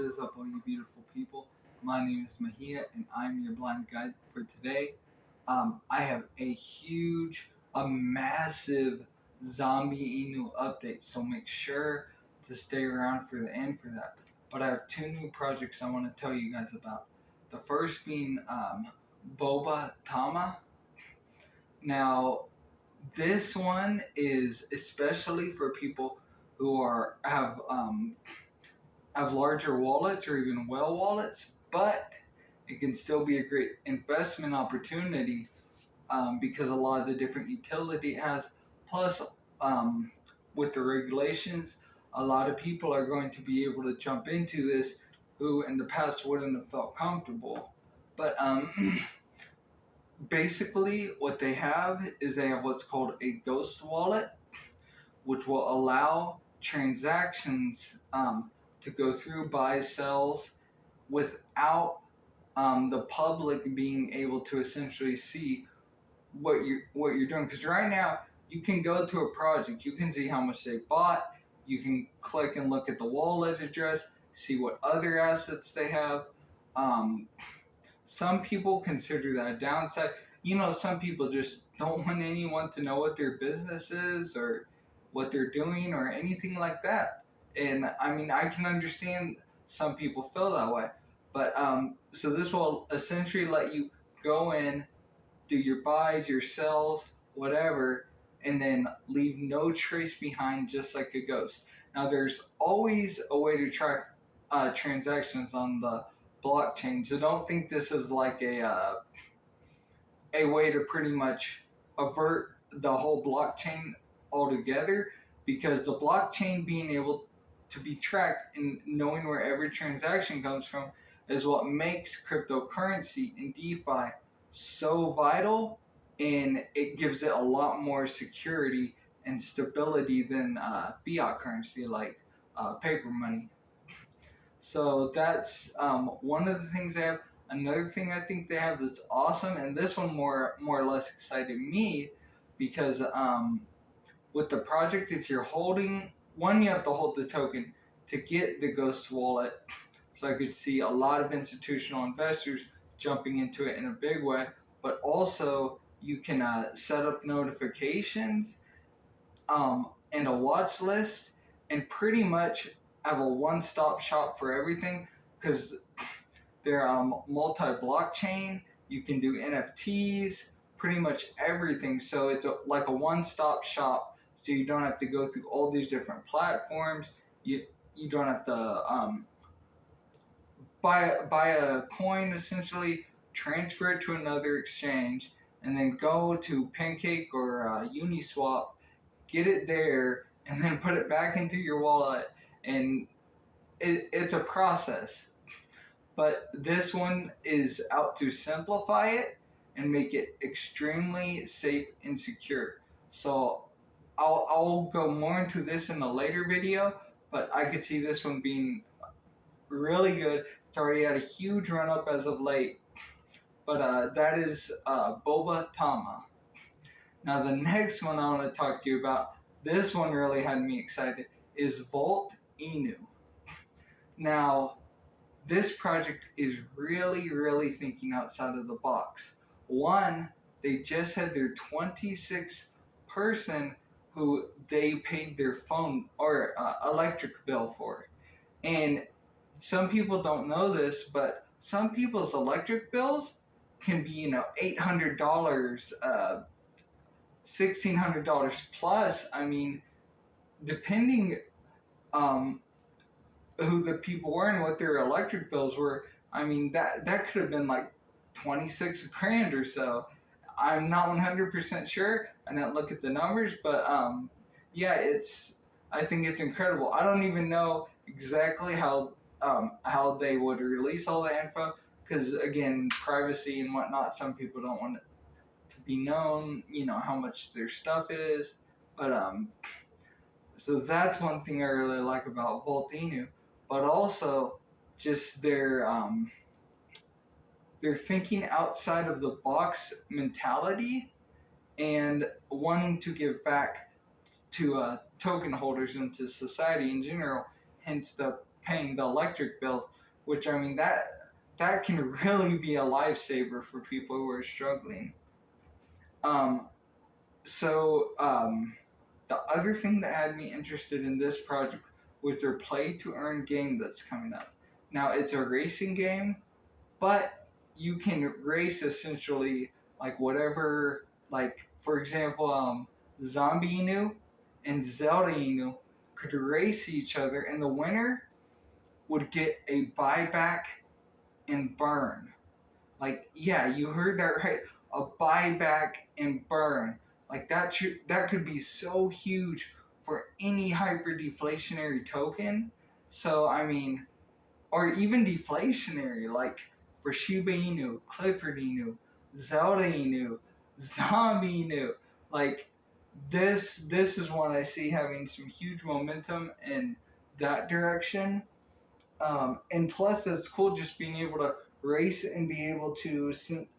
is up, all you beautiful people? My name is Mahia, and I'm your blind guide for today. I have a massive zombie Inu update, so make sure to stay around for the end for that. But I have two new projects I want to tell you guys about. The first being Bobatama. Now, this one is especially for people who have larger wallets or even whale wallets, but it can still be a great investment opportunity because a lot of the different utility it has. Plus, um, with the regulations, a lot of people are going to be able to jump into this who in the past wouldn't have felt comfortable. But basically, what they have is they have what's called a ghost wallet, which will allow transactions to go through buys, sells, without the public being able to essentially see what you're doing. Because right now you can go to a project, you can see how much they bought, you can click and look at the wallet address, see what other assets they have. Um, some people consider that a downside. Some people just don't want anyone to know what their business is or what they're doing or anything like that. And I mean, I can understand some people feel that way. But so this will essentially let you go in, do your buys, your sells, whatever, and then leave no trace behind, just like a ghost. Now, there's always a way to track transactions on the blockchain, so don't think this is like a way to pretty much avert the whole blockchain altogether, because the blockchain being able to be tracked and knowing where every transaction comes from is what makes cryptocurrency and DeFi so vital, and it gives it a lot more security and stability than fiat currency like paper money. So that's one of the things they have. Another thing I think they have that's awesome, and this one more or less excited me because with the project, if you're holding one, you have to hold the token to get the Ghost wallet. So I could see a lot of institutional investors jumping into it in a big way, but also you can set up notifications and a watch list, and pretty much have a one-stop shop for everything because they're multi-blockchain. You can do NFTs, pretty much everything. So it's like a one-stop shop. So you don't have to go through all these different platforms. You don't have to buy a coin, essentially transfer it to another exchange, and then go to Pancake or Uniswap, get it there, and then put it back into your wallet. And it's a process. But this one is out to simplify it and make it extremely safe and secure. So I'll go more into this in a later video, but I could see this one being really good. It's already had a huge run up as of late. But that is Bobatama. Now the next one I want to talk to you about, this one really had me excited, is Vault Inu. Now, this project is really thinking outside of the box. One, they just had their 26 person who they paid their phone or electric bill for. And some people don't know this, but some people's electric bills can be, $800, $1,600 plus. I mean, depending um, who the people were and what their electric bills were, I mean, that could have been like 26 grand or so. I'm not 100% sure. I didn't look at the numbers, but yeah, I think it's incredible. I don't even know exactly how they would release all the info because, again, privacy and whatnot. Some people don't want it to be known, how much their stuff is. But so that's one thing I really like about Voltinu, but also just their thinking outside of the box mentality and wanting to give back to token holders and to society in general. Hence the paying the electric bills, which I mean that can really be a lifesaver for people who are struggling. Um, so the other thing that had me interested in this project was their play to earn game that's coming up. Now it's a racing game, but you can race essentially like whatever, like for example, Zombie Inu and Zelda Inu could race each other, and the winner would get a buyback and burn. Like, yeah, you heard that right. A buyback and burn. Like that could be so huge for any hyper deflationary token. So I mean, or even deflationary, like for Shiba Inu, Clifford Inu, Zelda Inu, Zombie Inu. Like this is one I see having some huge momentum in that direction. And plus, that's cool just being able to race and be able to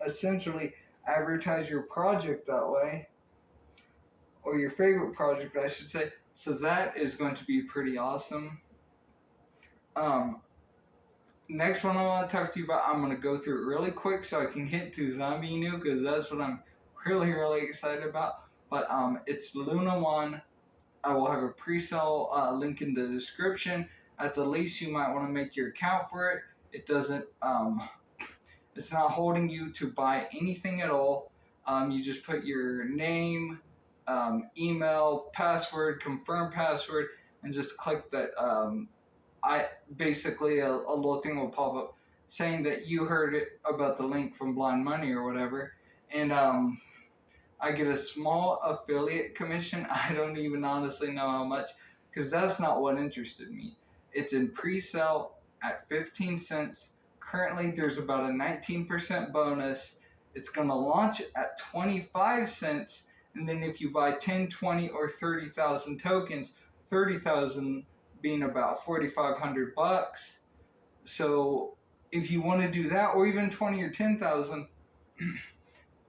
essentially advertise your project that way, or your favorite project, I should say. So that is going to be pretty awesome. Um, Next one I want to talk to you about, I'm going to go through it really quick so I can get to Zombie Inu because that's what I'm really excited about. But it's Luna 1. I will have a pre-sale link in the description. At the least, you might want to make your account for it. It doesn't, it's not holding you to buy anything at all. You just put your name, email, password, confirm password, and just click that. I basically a little thing will pop up saying that you heard it about the link from Blind Money or whatever, and I get a small affiliate commission. I don't even honestly know how much, because that's not what interested me. It's in pre-sale at 15 cents. Currently, there's about a 19% bonus. It's going to launch at 25 cents, and then if you buy 10, 20, or 30,000 tokens, 30,000 being about 4,500 bucks. So if you want to do that, or even 20 or 10,000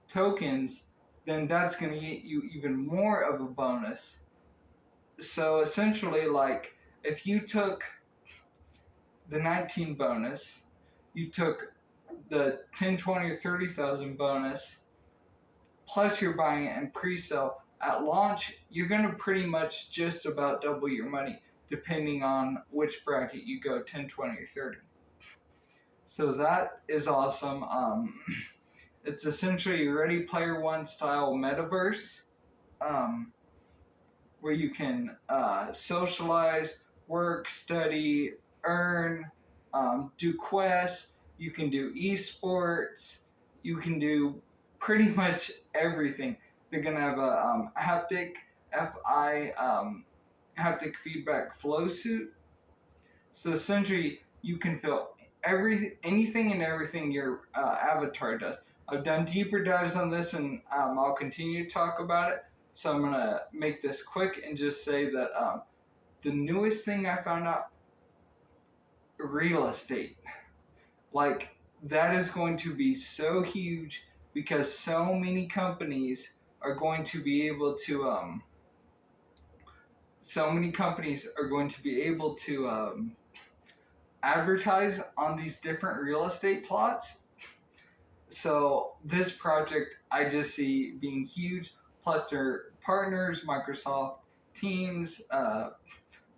tokens, then that's going to get you even more of a bonus. So essentially, like if you took the 19 bonus, you took the 10, 20, or 30,000 bonus, plus you're buying it in pre-sale, at launch, you're going to pretty much just about double your money, depending on which bracket you go, 10, 20, or 30. So that is awesome. It's essentially a Ready Player One style metaverse, where you can socialize, work, study, earn, do quests. You can do esports. You can do pretty much everything. They're gonna have a haptic haptic feedback flow suit. So essentially, you can feel anything and everything your avatar does. I've done deeper dives on this, and I'll continue to talk about it. So I'm gonna make this quick and just say that the newest thing I found out, real estate, like that is going to be so huge because so many companies are going to be able to advertise on these different real estate plots. So this project I just see being huge. Plus their partners, Microsoft Teams,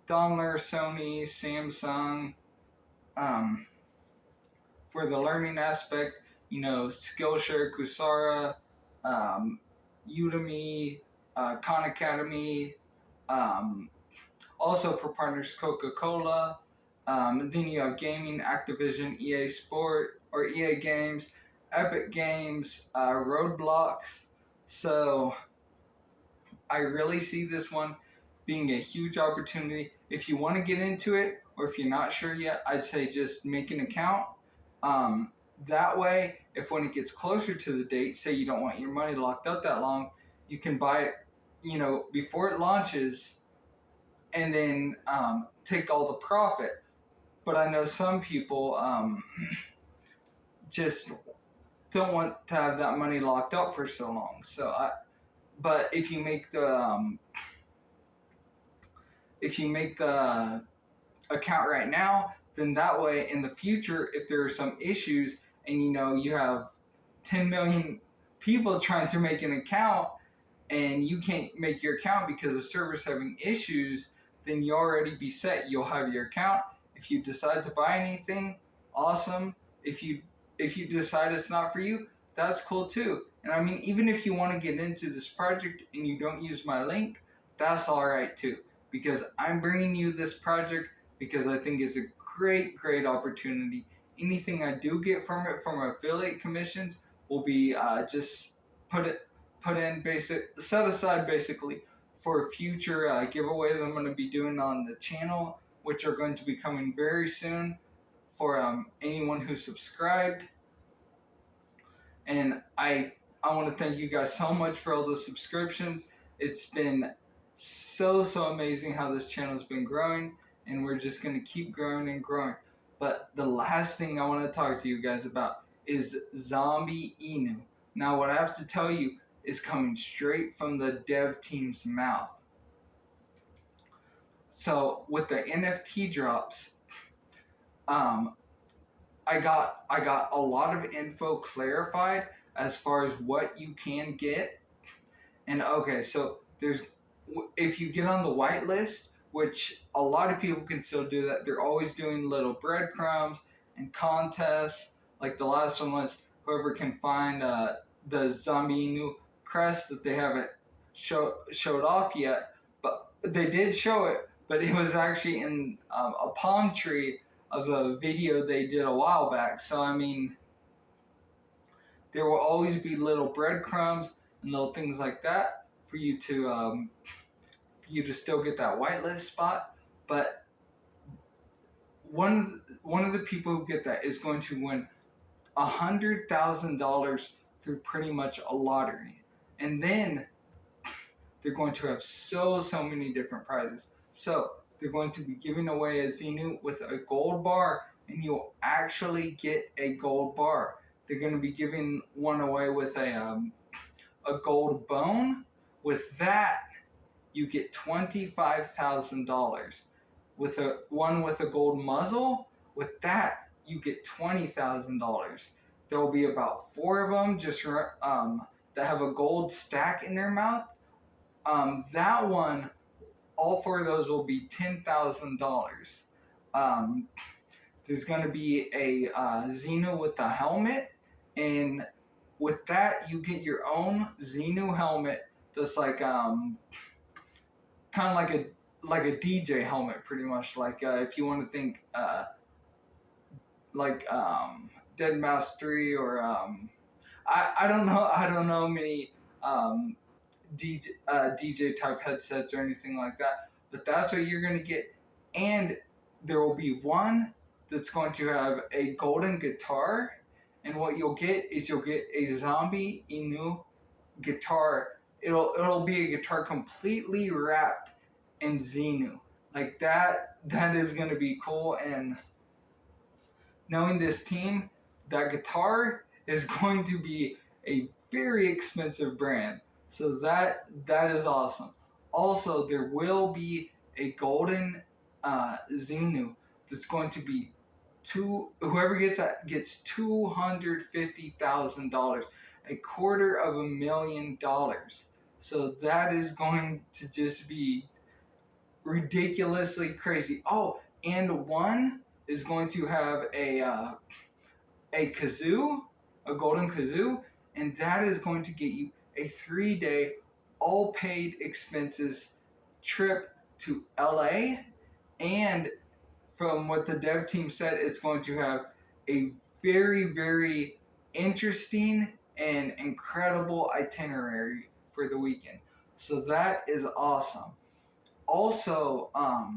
Daimler, Sony, Samsung. For the learning aspect, Skillshare, Coursera, Udemy, Khan Academy. Also for partners, Coca-Cola. And then you have gaming, Activision, EA Sport or EA Games, Epic Games, Roadblocks. So I really see this one being a huge opportunity. If you want to get into it, or if you're not sure yet, I'd say just make an account. That way, if when it gets closer to the date, say you don't want your money locked up that long, you can buy it, before it launches, and then take all the profit. But I know some people just don't want to have that money locked up for so long. But if you make the account right now, then that way in the future, if there are some issues and you have 10 million people trying to make an account and you can't make your account because the server's having issues, then you already be set. You'll have your account. If you decide to buy anything, awesome. If you decide it's not for you, that's cool too. And I mean, even if you want to get into this project and you don't use my link, that's all right too. Because I'm bringing you this project because I think it's a great opportunity. Anything I do get from it, from affiliate commissions, will be just set aside basically for future giveaways I'm going to be doing on the channel, which are going to be coming very soon for anyone who subscribed. And I want to thank you guys so much for all the subscriptions. It's been so amazing how this channel's been growing, and we're just going to keep growing and growing. But the last thing I want to talk to you guys about is Zombie Inu. Now, what I have to tell you is coming straight from the dev team's mouth. So with the NFT drops, I got a lot of info clarified as far as what you can get. And okay, so if you get on the whitelist, which a lot of people can still do that, they're always doing little breadcrumbs and contests. Like the last one was whoever can find the Zombie Inu crest that they haven't showed off yet, but they did show it. But it was actually in a palm tree of a video they did a while back. So I mean, there will always be little breadcrumbs and little things like that for you to still get that whitelist spot. But one of the people who get that is going to win $100,000 through pretty much a lottery, and then they're going to have so many different prizes. So they're going to be giving away a Xenu with a gold bar, and you'll actually get a gold bar. They're going to be giving one away with a gold bone. With that, you get $25,000. With one with a gold muzzle, with that you get $20,000. There will be about 4 of them just that have a gold stack in their mouth. That one, all 4 of those will be $10,000. There's going to be a Xenu with a helmet, and with that you get your own Xenu helmet that's like kind of like a DJ helmet, pretty much. Like if you want to think like Deadmau 3 or I don't know many DJ type headsets or anything like that, but that's what you're gonna get. And there will be one that's going to have a golden guitar, and what you'll get is you'll get a Zombie Inu guitar. It'll be a guitar completely wrapped in Xenu. Like that is gonna be cool. And knowing this team, that guitar is going to be a very expensive brand. So that is awesome. Also, there will be a golden Xenu that's going to be whoever gets that gets $250,000, $250,000. So that is going to just be ridiculously crazy. Oh, and one is going to have a kazoo, a golden kazoo, and that is going to get you a 3-day all paid expenses trip to LA. And from what the dev team said, it's going to have a very interesting and incredible itinerary for the weekend. So that is awesome. Also, I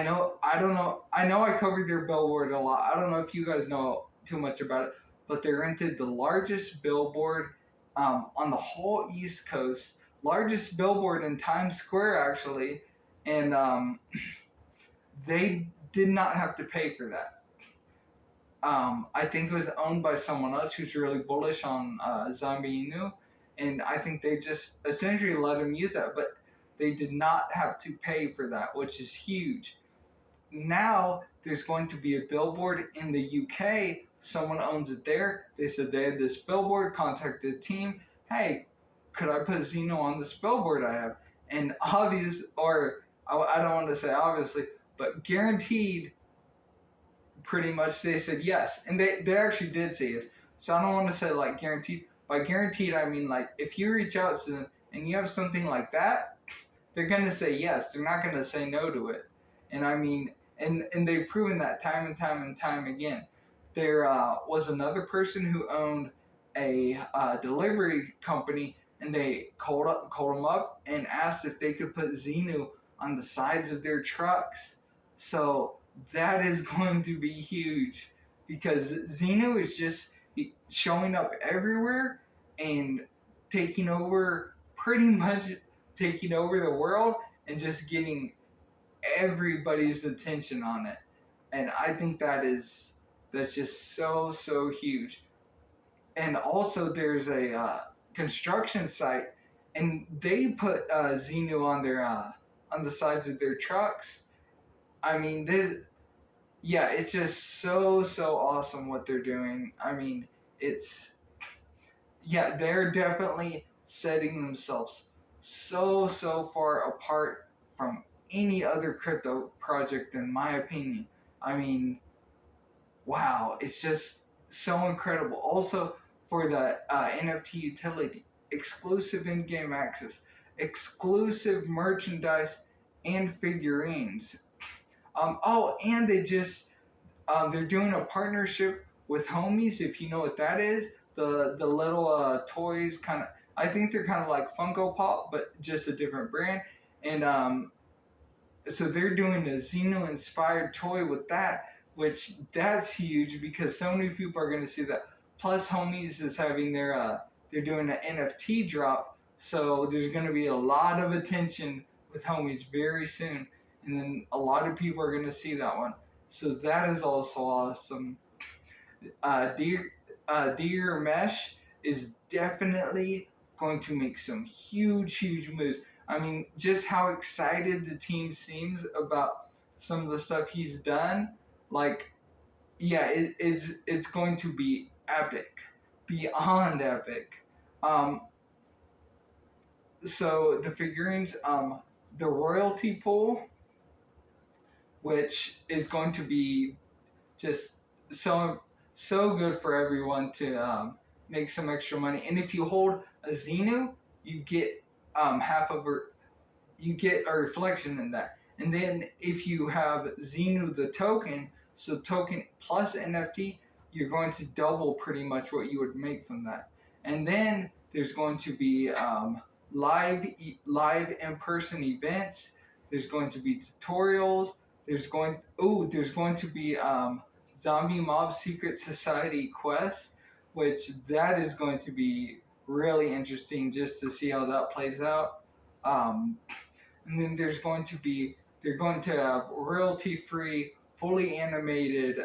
know I covered their billboard a lot. I don't know if you guys know too much about it, but they rented the largest billboard on the whole East Coast, largest billboard in Times Square actually, and they did not have to pay for that. I think it was owned by someone else who's really bullish on Zombie Inu, and I think they just essentially let him use that. But they did not have to pay for that, which is huge. Now there's going to be a billboard in the UK. Someone owns it there. They said they had this billboard, contacted the team. Hey, could I put Xeno on this billboard I have? And I don't want to say obviously, but guaranteed, pretty much they said yes. And they actually did say yes. So I don't want to say like guaranteed. By guaranteed, I mean like if you reach out to them and you have something like that, they're going to say yes. They're not going to say no to it. And I mean, and they've proven that time and time and time again. There was another person who owned a delivery company, and they called them up and asked if they could put Xenu on the sides of their trucks. So that is going to be huge because Xenu is just showing up everywhere and taking over pretty much taking over the world and just getting everybody's attention on it. And I think that's just so huge. And also there's a construction site, and they put Xenu on their on the sides of their trucks. I mean, it's just so awesome what they're doing. I mean, they're definitely setting themselves so far apart from any other crypto project in my opinion. I mean, wow, it's just so incredible. Also for the NFT utility, exclusive in-game access, exclusive merchandise and figurines. And they're doing a partnership with Homies, if you know what that is. The little toys, kind of. I think they're kind of like Funko Pop, but just a different brand. And so they're doing a Xeno inspired toy with that, which that's huge because so many people are going to see that. Plus, Homies is having they're doing an NFT drop, so there's going to be a lot of attention with Homies very soon, and then a lot of people are going to see that one. So that is also awesome. Deer Mesh is definitely going to make some huge moves. I mean, just how excited the team seems about some of the stuff he's done. Like, yeah, it's going to be epic, beyond epic. Um, so the figurines, the royalty pool, which is going to be just so good for everyone to make some extra money. And if you hold a Xenu, you get you get a reflection in that. And then if you have Xenu the token, so token plus NFT, you're going to double pretty much what you would make from that. And then there's going to be live in-person events. There's going to be tutorials. There's going to be Zombie Mob Secret Society quests, which that is going to be really interesting just to see how that plays out. And then they're going to have royalty-free, fully animated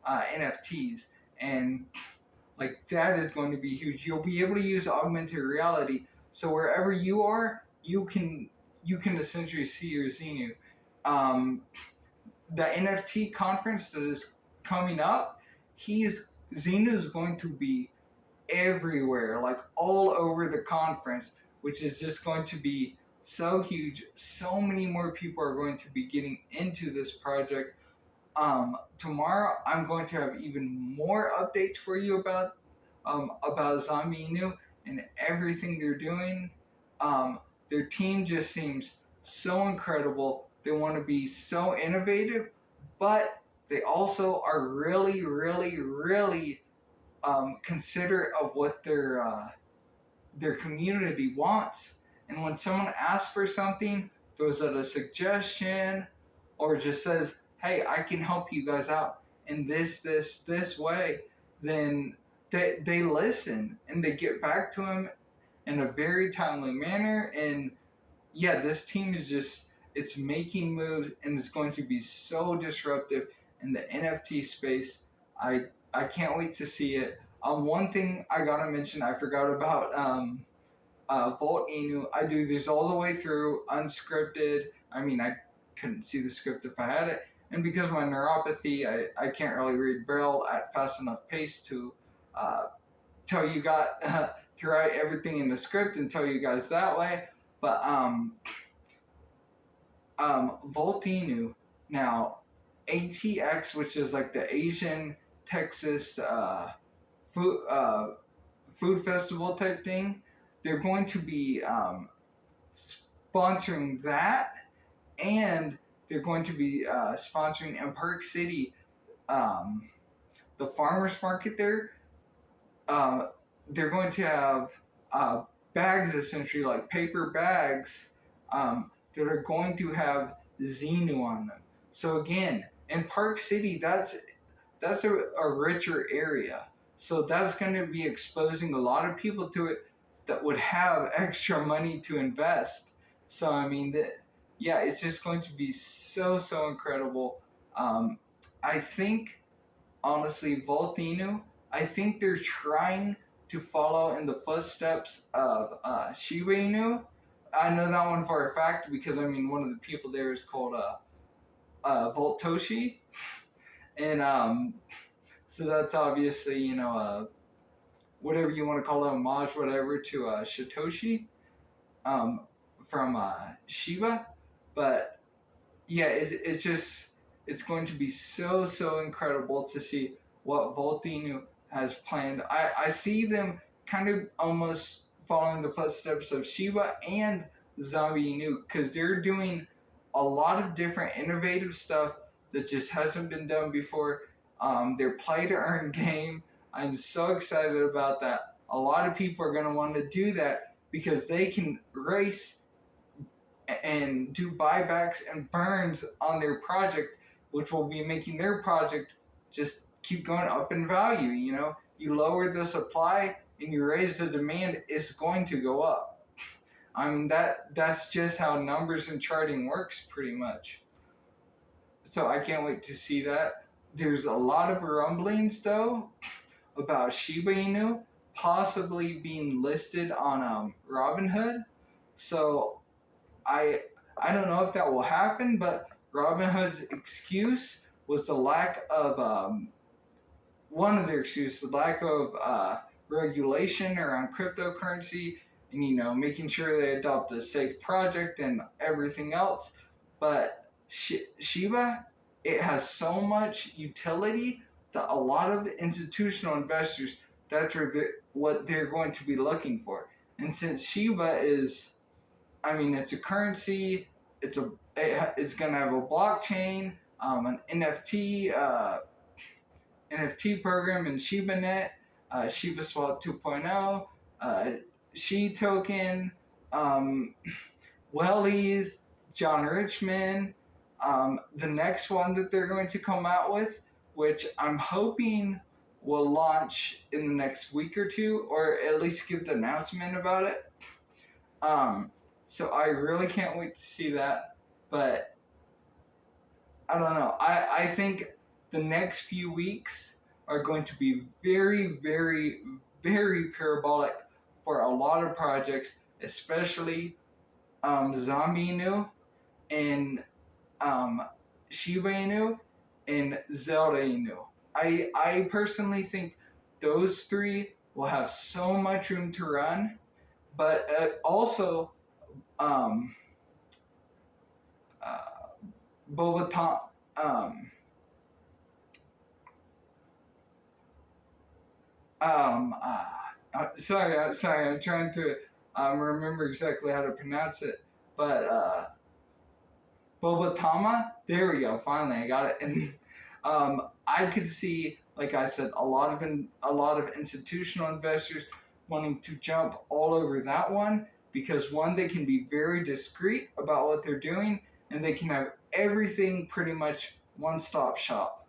NFTs, and like that is going to be huge. You'll be able to use augmented reality, so wherever you are, you can essentially see your Xenu. The NFT conference that is coming up, Xenu is going to be everywhere, like all over the conference, which is just going to be so huge. So many more people are going to be getting into this project. Tomorrow I'm going to have even more updates for you about Zombie Inu and everything they're doing. Their team just seems so incredible. They want to be so innovative, but they also are really considerate of what their community wants. And when someone asks for something, throws out a suggestion, or just says, hey, I can help you guys out in this way, then they listen and they get back to him in a very timely manner. And yeah, this team is it's making moves, and it's going to be so disruptive in the NFT space. I can't wait to see it. One thing I gotta mention, I forgot about Volt Inu. I do these all the way through, unscripted. I mean, I couldn't see the script if I had it. And because of my neuropathy, I can't really read Braille at fast enough pace to tell you guys to write everything in the script and tell you guys that way. But Volt Inu. Now, ATX, which is like the Asian Texas food food festival type thing, they're going to be sponsoring that, and they're going to be sponsoring in Park City the farmers market there. They're going to have bags, essentially like paper bags, that are going to have Xenu on them. So again, in Park City, that's a richer area. So that's going to be exposing a lot of people to it that would have extra money to invest. So I mean, yeah, it's just going to be so incredible. I think honestly, Volt Inu, I think they're trying to follow in the footsteps of Shiba Inu. I know that one for a fact because I mean one of the people there is called Volt Toshi, and so that's obviously, you know, whatever you want to call it, homage, whatever, to Satoshi from Shiba. But yeah, it's just, it's going to be so incredible to see what Volt Inu has planned. I see them kind of almost following the footsteps of Shiba and Zombie Inu, because they're doing a lot of different innovative stuff that just hasn't been done before. Their play to earn game, I'm so excited about that. A lot of people are going to want to do that because they can race and do buybacks and burns on their project, which will be making their project just keep going up in value. You know, you lower the supply and you raise the demand, it's going to go up. I mean, that's just how numbers and charting works pretty much. So I can't wait to see that. There's a lot of rumblings though about Shiba Inu possibly being listed on Robinhood. So I don't know if that will happen, but Robinhood's excuse was the lack of one of their excuses, the lack of regulation around cryptocurrency, and you know, making sure they adopt a safe project and everything else. But Shiba, it has so much utility that a lot of institutional investors, that's what they're going to be looking for. And since Shiba is, I mean, it's a currency, it's going to have a blockchain, an NFT program in ShibaNet, Shiba Swap 2.0, Shi token, Wellies, John Richmond. The next one that they're going to come out with, which I'm hoping will launch in the next week or two, or at least give the announcement about it. So I really can't wait to see that. But I don't know. I think the next few weeks are going to be very parabolic for a lot of projects, especially Zombie Inu and Shiba Inu and Zelda Inu. I personally think those three will have so much room to run, but also Bobatama. Sorry, I'm trying to remember exactly how to pronounce it, but Bobatama. There we go. Finally, I got it. And I could see, like I said, a lot of institutional investors wanting to jump all over that one because one, they can be very discreet about what they're doing, and they can have everything pretty much one-stop shop.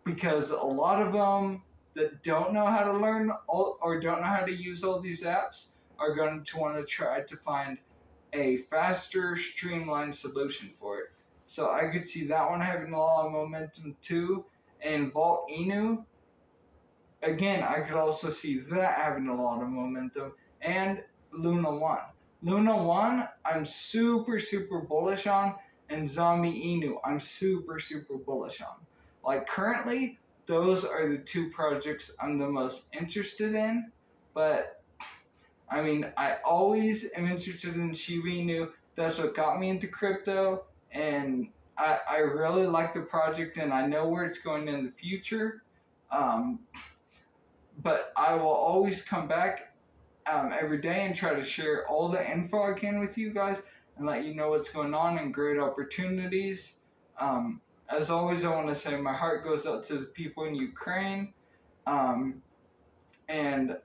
Because a lot of them that don't know how to learn or don't know how to use all these apps are going to want to try to find a faster, streamlined solution for it. So I could see that one having a lot of momentum too. And Volt Inu, again, I could also see that having a lot of momentum. And Luna 1. Luna 1, I'm super, super bullish on, and Zombie Inu, I'm super, super bullish on. Like, currently, those are the two projects I'm the most interested in, but I mean, I always am interested in Shiba Inu. That's what got me into crypto, and I really like the project, and I know where it's going in the future. Um, but I will always come back every day and try to share all the info I can with you guys and let you know what's going on and great opportunities. As always, I want to say my heart goes out to the people in Ukraine, um, and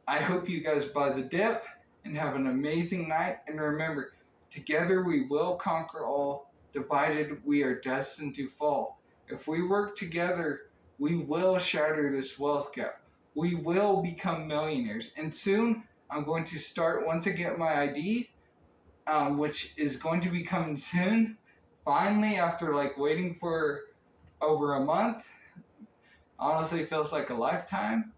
I hope you guys buy the dip and have an amazing night. And remember, together we will conquer all. Divided, we are destined to fall. If we work together, we will shatter this wealth gap. We will become millionaires. And soon, I'm going to start, once I get my ID, which is going to be coming soon, finally, after like waiting for over a month, honestly feels like a lifetime.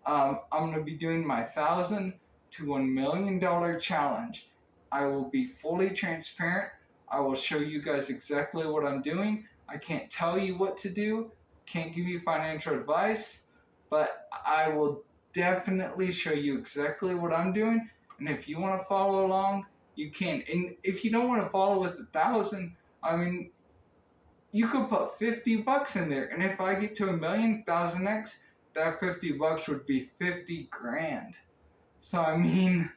I'm going to be doing my $1,000 to $1 million challenge. I will be fully transparent. I will show you guys exactly what I'm doing. I can't tell you what to do, can't give you financial advice, but I will definitely show you exactly what I'm doing. And if you want to follow along, you can. And if you don't want to follow with 1,000, I mean, you could put $50 in there, and if I get to 1,000,000x, that $50 would be 50 grand. So I mean,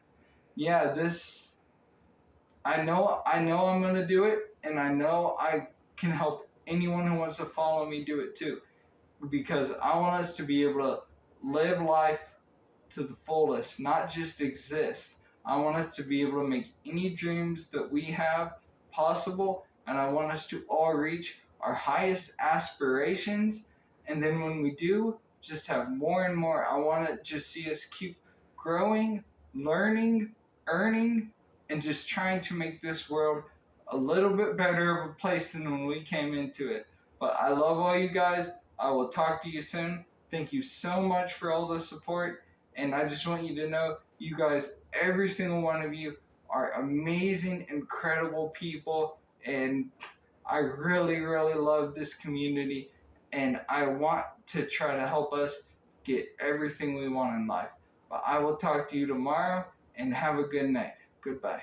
yeah, this I know I'm gonna do it, and I know I can help anyone who wants to follow me do it too, because I want us to be able to live life to the fullest, not just exist. I want us to be able to make any dreams that we have possible, and I want us to all reach our highest aspirations. And then when we do, just have more and more. I want to just see us keep growing, learning, earning, and just trying to make this world a little bit better of a place than when we came into it. But I love all you guys. I will talk to you soon. Thank you so much for all the support. And I just want you to know, you guys, every single one of you, are amazing, incredible people. And I really, really love this community. And I want to try to help us get everything we want in life. But I will talk to you tomorrow, and have a good night. Goodbye.